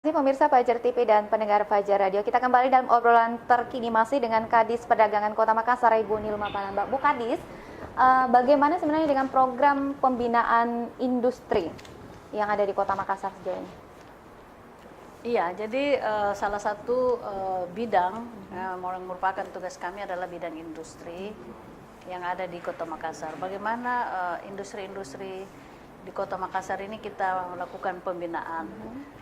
Pemirsa Fajar TV dan pendengar Fajar Radio, kita kembali dalam obrolan terkini masih dengan Kadis Perdagangan Kota Makassar, Ibu Nilma Palembang. Bu Kadis, bagaimana sebenarnya dengan program pembinaan industri yang ada di Kota Makassar sejauh ini? Iya, jadi salah satu bidang yang merupakan tugas kami adalah bidang industri yang ada di Kota Makassar. Bagaimana industri-industri di Kota Makassar ini kita melakukan pembinaan.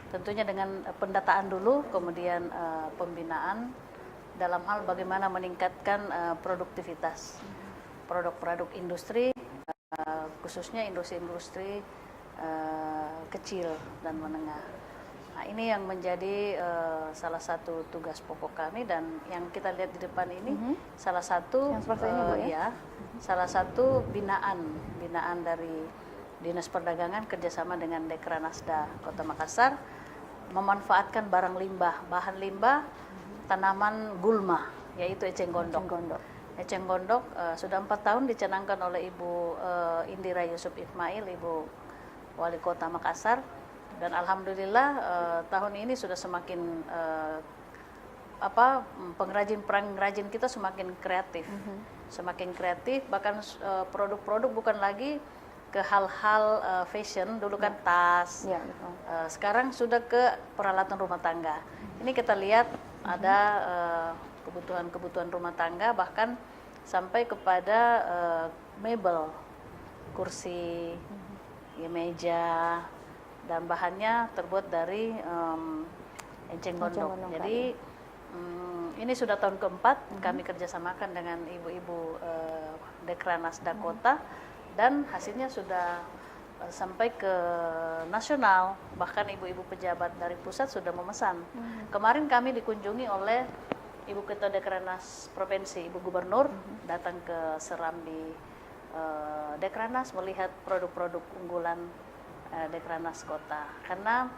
Tentunya dengan pendataan dulu, kemudian pembinaan dalam hal bagaimana meningkatkan produktivitas produk-produk industri, khususnya industri-industri kecil dan menengah. Nah, ini yang menjadi salah satu tugas pokok kami, dan yang kita lihat di depan ini salah satu salah satu binaan dari Dinas Perdagangan kerjasama dengan Dekranasda Kota Makassar, memanfaatkan bahan limbah tanaman gulma, yaitu eceng gondok. Eceng gondok sudah 4 tahun dicanangkan oleh Ibu Indira Yusuf Ismail, Ibu Wali Kota Makassar, dan alhamdulillah tahun ini sudah semakin pengrajin kita semakin kreatif, bahkan produk-produk bukan lagi ke hal-hal fashion, dulu kan tas, sekarang sudah ke peralatan rumah tangga. Ini kita lihat ada kebutuhan rumah tangga, bahkan sampai kepada mebel, kursi, meja, dan bahannya terbuat dari enceng gondok. Jadi ini sudah tahun keempat kami kerjasamakan dengan ibu-ibu Dekranasda Kota, dan hasilnya sudah sampai ke nasional, bahkan ibu-ibu pejabat dari pusat sudah memesan. Kemarin kami dikunjungi oleh Ibu Ketua Dekranas Provinsi, Ibu Gubernur, datang ke Serambi Dekranas melihat produk-produk unggulan Dekranas Kota. Karena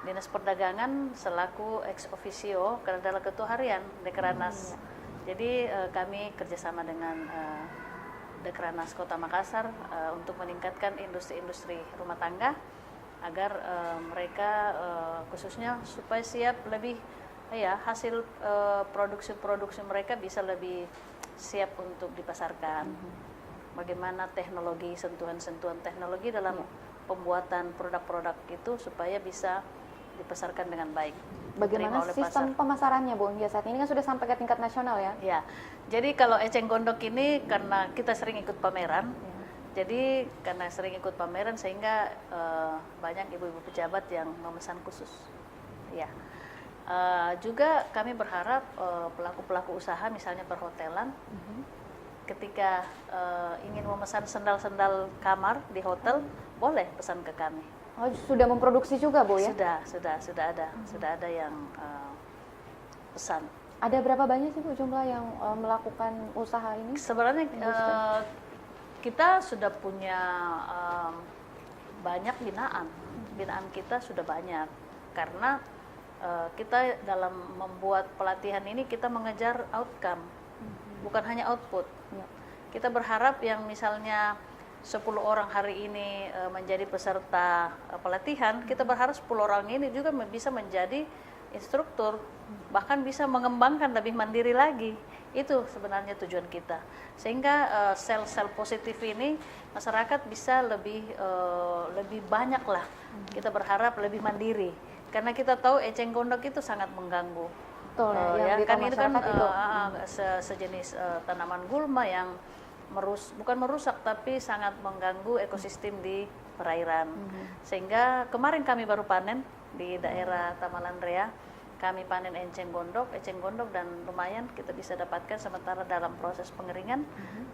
Dinas Perdagangan selaku ex officio karena adalah ketua harian Dekranas. Jadi kami kerjasama dengan Dekranas Kota Makassar untuk meningkatkan industri-industri rumah tangga agar mereka khususnya supaya siap lebih hasil produksi mereka bisa lebih siap untuk dipasarkan. Bagaimana teknologi, sentuhan-sentuhan teknologi dalam pembuatan produk-produk itu supaya bisa dipasarkan dengan baik. Bagaimana sistem pemasarannya, Bu? Ya, saat ini kan sudah sampai ke tingkat nasional ya? Ya, jadi kalau eceng gondok ini karena kita sering ikut pameran, jadi karena sering ikut pameran sehingga banyak ibu-ibu pejabat yang memesan khusus. Ya, juga kami berharap pelaku-pelaku usaha, misalnya perhotelan, ketika ingin memesan sendal-sendal kamar di hotel, boleh pesan ke kami. Oh, sudah memproduksi juga, Bu, ya? Sudah ada yang pesan. Ada berapa banyak sih, Bu, jumlah yang melakukan usaha ini? Sebenarnya kita sudah punya banyak binaan kita sudah banyak, karena kita dalam membuat pelatihan ini kita mengejar outcome, bukan hanya output. Kita berharap yang misalnya 10 orang hari ini menjadi peserta pelatihan, kita berharap 10 orang ini juga bisa menjadi instruktur, bahkan bisa mengembangkan lebih mandiri lagi. Itu sebenarnya tujuan kita, sehingga sel-sel positif ini masyarakat bisa lebih banyak lah. Kita berharap lebih mandiri, karena kita tahu eceng gondok itu sangat mengganggu. Betul, kan itu kan sejenis tanaman gulma yang bukan merusak tapi sangat mengganggu ekosistem di perairan. Sehingga kemarin kami baru panen di daerah Tamalan Rea, kami panen eceng gondok dan lumayan kita bisa dapatkan, sementara dalam proses pengeringan.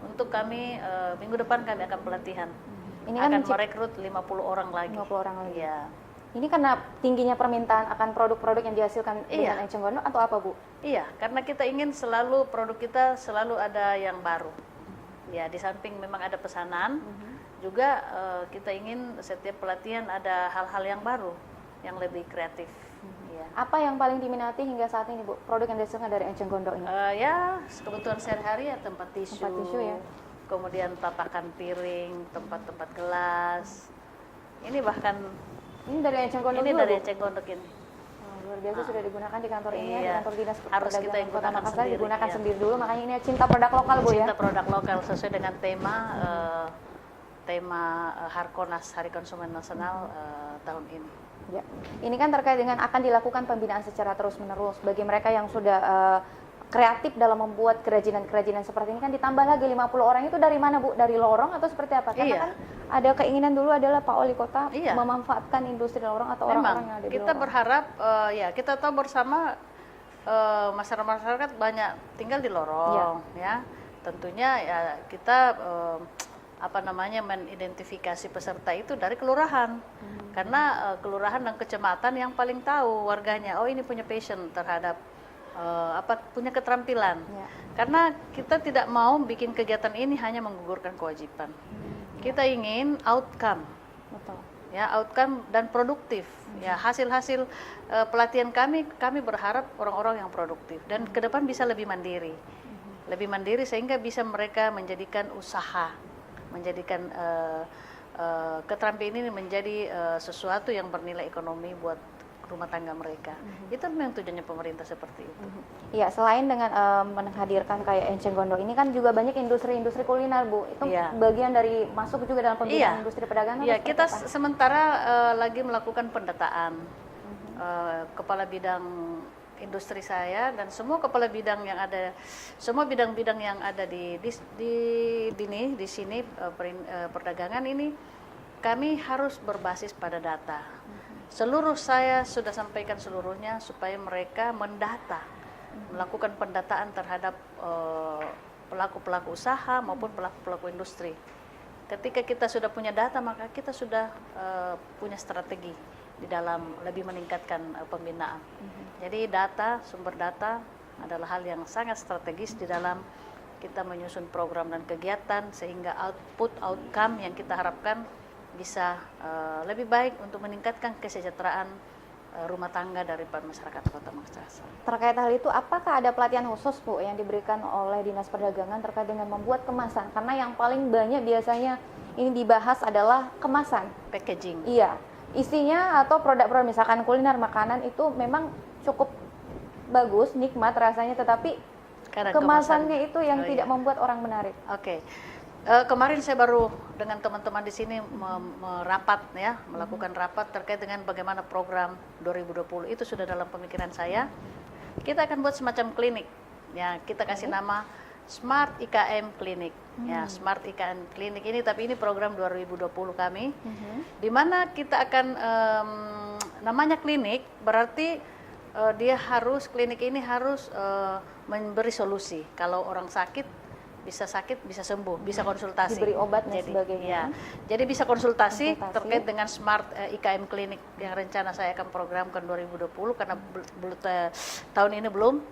Untuk kami minggu depan kami akan pelatihan. Ini akan merekrut 50 orang lagi. 50 orang lagi. Ya. Ini karena tingginya permintaan akan produk-produk yang dihasilkan dengan eceng gondok atau apa, Bu? Iya, karena kita ingin selalu produk kita selalu ada yang baru. Ya, di samping memang ada pesanan, juga kita ingin setiap pelatihan ada hal-hal yang baru, yang lebih kreatif. Ya. Apa yang paling diminati hingga saat ini, Bu, produk yang dihasilkan dari eceng gondok ini? Ya, kebutuhan sehari-hari ya, tempat tisu ya. Kemudian tatakan piring, tempat-tempat gelas. Ini bahkan Ini dari eceng gondok ini juga, dari Bu? eceng gondok ini. luar biasa sudah digunakan di kantor ini ya, di Iya. kantor dinas Harus kita perdagangan yang Kota gunakan Makassar sendiri, digunakan iya. sendiri dulu, makanya ini cinta produk lokal Bu ya. Cinta produk lokal sesuai dengan tema Harkonas, Hari Konsumen Nasional tahun ini. Ya. Ini kan terkait dengan akan dilakukan pembinaan secara terus-menerus bagi mereka yang sudah kreatif dalam membuat kerajinan-kerajinan seperti ini, kan ditambah lagi 50 orang. Itu dari mana Bu? Dari lorong atau seperti apa? Karena Iya. kan ada keinginan dulu adalah Pak Wali Kota Iya. memanfaatkan industri lorong atau orang-orang yang Memang ada di kita lorong. berharap ya kita tahu bersama masyarakat banyak tinggal di lorong ya. Tentunya ya kita mengidentifikasi peserta itu dari kelurahan. Karena kelurahan dan kecamatan yang paling tahu warganya, oh ini punya passion terhadap punya keterampilan. Ya. Karena kita tidak mau bikin kegiatan ini hanya menggugurkan kewajiban. Kita ingin outcome. Betul. Ya, outcome dan produktif. Ya, hasil-hasil pelatihan kami berharap orang-orang yang produktif dan ke depan bisa lebih mandiri. Lebih mandiri sehingga bisa mereka menjadikan usaha, menjadikan keterampilan ini menjadi sesuatu yang bernilai ekonomi buat rumah tangga mereka. Itu memang tujuannya pemerintah seperti itu. Iya, selain dengan menghadirkan kayak Enceng Gondok ini kan juga banyak industri-industri kuliner Bu. Itu Iya. bagian dari masuk juga dalam pembinaan industri perdagangan. Iya, atau kita seperti apa? sementara lagi melakukan pendataan. Kepala bidang industri saya dan semua kepala bidang yang ada, semua bidang-bidang yang ada di sini perdagangan ini, kami harus berbasis pada data. Seluruh saya sudah sampaikan seluruhnya supaya mereka mendata, melakukan pendataan terhadap pelaku-pelaku usaha maupun pelaku-pelaku industri. Ketika kita sudah punya data, maka kita sudah punya strategi di dalam lebih meningkatkan pembinaan. Jadi data, sumber data adalah hal yang sangat strategis di dalam kita menyusun program dan kegiatan sehingga outcome yang kita harapkan bisa lebih baik untuk meningkatkan kesejahteraan rumah tangga daripada masyarakat Kota Makassar. Terkait hal itu, apakah ada pelatihan khusus Bu yang diberikan oleh Dinas Perdagangan terkait dengan membuat kemasan? Karena yang paling banyak biasanya ini dibahas adalah kemasan. Packaging. Iya, isinya atau produk-produk misalkan kuliner, makanan itu memang cukup bagus, nikmat rasanya, tetapi Karena kemasannya itu yang Oh, tidak iya. membuat orang menarik. Oke. Kemarin saya baru dengan teman-teman di sini merapat ya, melakukan rapat terkait dengan bagaimana program 2020 itu sudah dalam pemikiran saya. Kita akan buat semacam klinik. Ya, kita kasih nama Smart IKM Clinic. Ya, Smart IKM Clinic ini, tapi ini program 2020 kami. Di mana kita akan namanya klinik berarti klinik ini harus memberi solusi. Kalau orang sakit bisa sembuh, bisa konsultasi, Diberi obat dan jadi, sebagainya. ya. Jadi bisa konsultasi Konsultasi. terkait dengan Smart IKM Clinic yang rencana saya akan programkan 2020 karena tahun ini belum.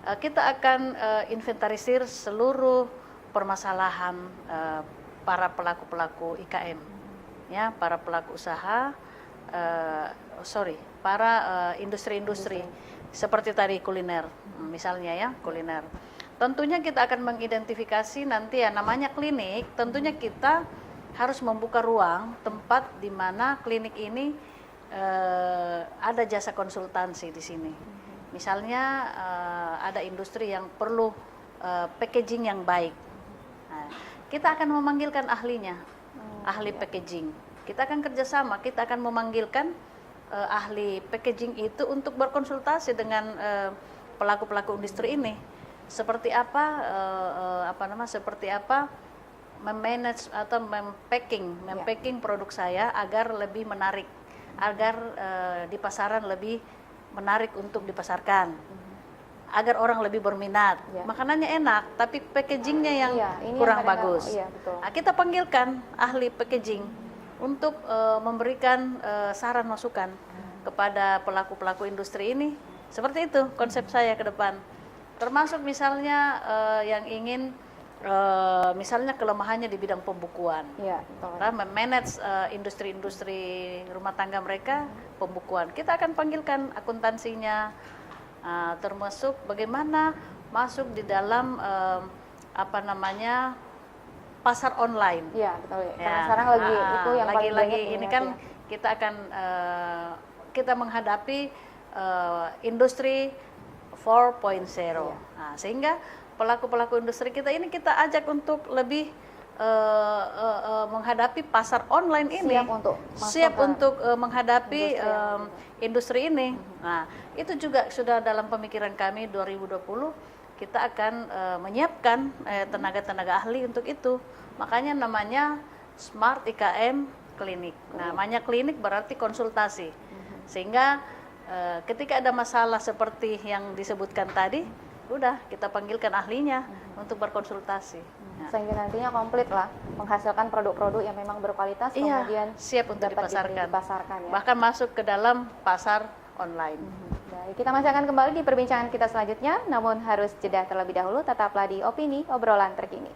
Kita akan inventarisir seluruh permasalahan para pelaku-pelaku IKM, ya, para pelaku usaha, para industri-industri seperti tadi kuliner, misalnya ya kuliner. Tentunya kita akan mengidentifikasi nanti ya namanya klinik, tentunya kita harus membuka ruang tempat di mana klinik ini ada jasa konsultansi di sini. Misalnya ada industri yang perlu packaging yang baik. Nah, kita akan memanggilkan ahlinya, ahli packaging. Kita akan kerjasama, kita akan memanggilkan ahli packaging itu untuk berkonsultasi dengan pelaku-pelaku industri ini. Seperti apa memanage atau mempacking produk saya agar lebih menarik, agar di pasaran lebih menarik untuk dipasarkan, agar orang lebih berminat. Ya. Makanannya enak, tapi packagingnya yang ini kurang yang bagus. iya, betul. Nah, kita panggilkan ahli packaging untuk memberikan saran masukan kepada pelaku-pelaku industri ini. Seperti itu konsep saya ke depan. Termasuk misalnya yang ingin misalnya kelemahannya di bidang pembukuan. Iya, betul. Memanage industri-industri rumah tangga mereka, pembukuan. Kita akan panggilkan akuntansinya, termasuk bagaimana masuk di dalam pasar online. Iya, betul. Ya. Karena Ya, sekarang lagi itu yang paling lagi-lagi banyak ini minat, kan ya. kita akan kita menghadapi industri 4.0. Iya. Nah, sehingga pelaku-pelaku industri kita ini kita ajak untuk lebih menghadapi pasar online ini, siap untuk menghadapi industri ini. Nah, itu juga sudah dalam pemikiran kami 2020 kita akan menyiapkan tenaga-tenaga ahli untuk itu. Makanya namanya Smart IKM Klinik. Namanya klinik berarti konsultasi. Sehingga ketika ada masalah seperti yang disebutkan tadi, udah kita panggilkan ahlinya untuk berkonsultasi. Sehingga nantinya komplit lah menghasilkan produk-produk yang memang berkualitas, kemudian siap untuk dipasarkan. Ya. Bahkan masuk ke dalam pasar online. Baik, kita masih akan kembali di perbincangan kita selanjutnya, namun harus jeda terlebih dahulu. Tetaplah di Opini Obrolan Terkini.